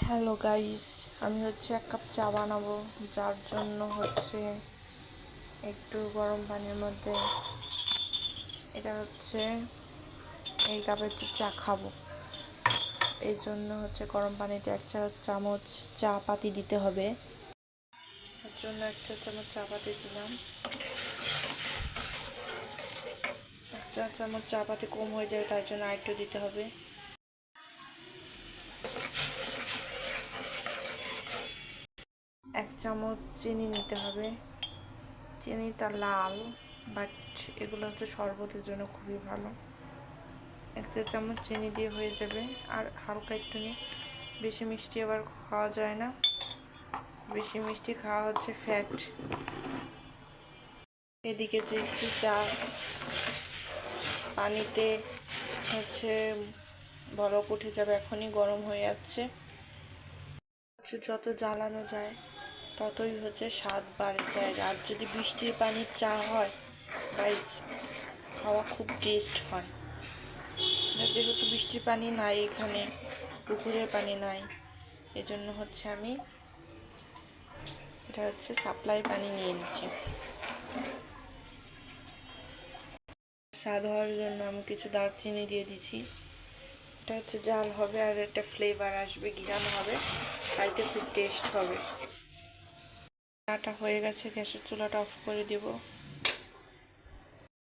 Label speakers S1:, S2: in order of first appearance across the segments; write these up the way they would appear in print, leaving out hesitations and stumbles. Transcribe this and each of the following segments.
S1: Hello guys, আমি এক cup চা বানাবো। যার জন্য একটু গরম পানির মধ্যে এটা এই কাপের চা খাবো। এই জন্য গরম পানিতে 1 চা চামচ চা পাতি দিতে হবে। এর জন্য 1 চা চামচ চা পাতি দিলাম। 1 চা চামচ চা পাতি কম হয়ে যায়, তার জন্য আরেকটু দিতে হবে। 1 চামচ চিনি নিতে হবে। চিনিটা লাল, বাট এগুলো শরবতের জন্য খুবই ভালো। 1 চা চামচ চিনি দিয়ে হয়ে যাবে। আর হালকা একটু নিয়ে, বেশি মিষ্টি আবার খাওয়া যায় না, বেশি মিষ্টি খাওয়া ফ্যাট। এদিকে দেখছি চা পানিতে বরফ উঠে যাবে, এখনই গরম হয়ে যাচ্ছে। যত জ্বালানো যায় ততই স্বাদ বাড়ে যায়। আর যদি বৃষ্টির পানির চা হয় গাইস, খাওয়া খুব টেস্ট হয়। যেহেতু বৃষ্টির পানি নাই, এখানে পুকুরের পানি নাই, এজন্য আমি এটা সাপ্লাই পানি নিয়ে নিচ্ছি। স্বাদ হওয়ার জন্য আমি কিছু দারচিনি দিয়ে দিচ্ছি। এটা জাল হবে আর একটা ফ্লেভার আসবে, ঘিরানো হবে, খাইতে খুব টেস্ট হবে। চাটা হয়ে গেছে, গ্যাসের চুলাটা অফ করে দিব।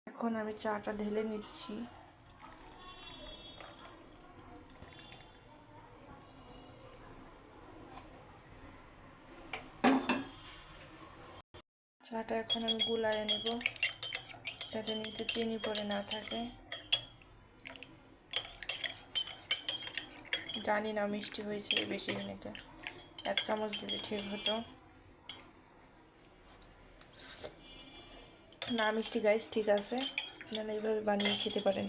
S1: এখন আমি চাটা ঢেলে নিচ্ছি। চাটা এখন আমি গুলায় নেব, যাতে নিচে চিনি পড়ে না থাকে। জানি না মিষ্টি হয়েছে বেশি, এটা 1 চামচ দিলে ঠিক হতো না। মিষ্টি গাইস ঠিক আছে, আপনারা এইভাবে বানিয়ে খেতে পারেন।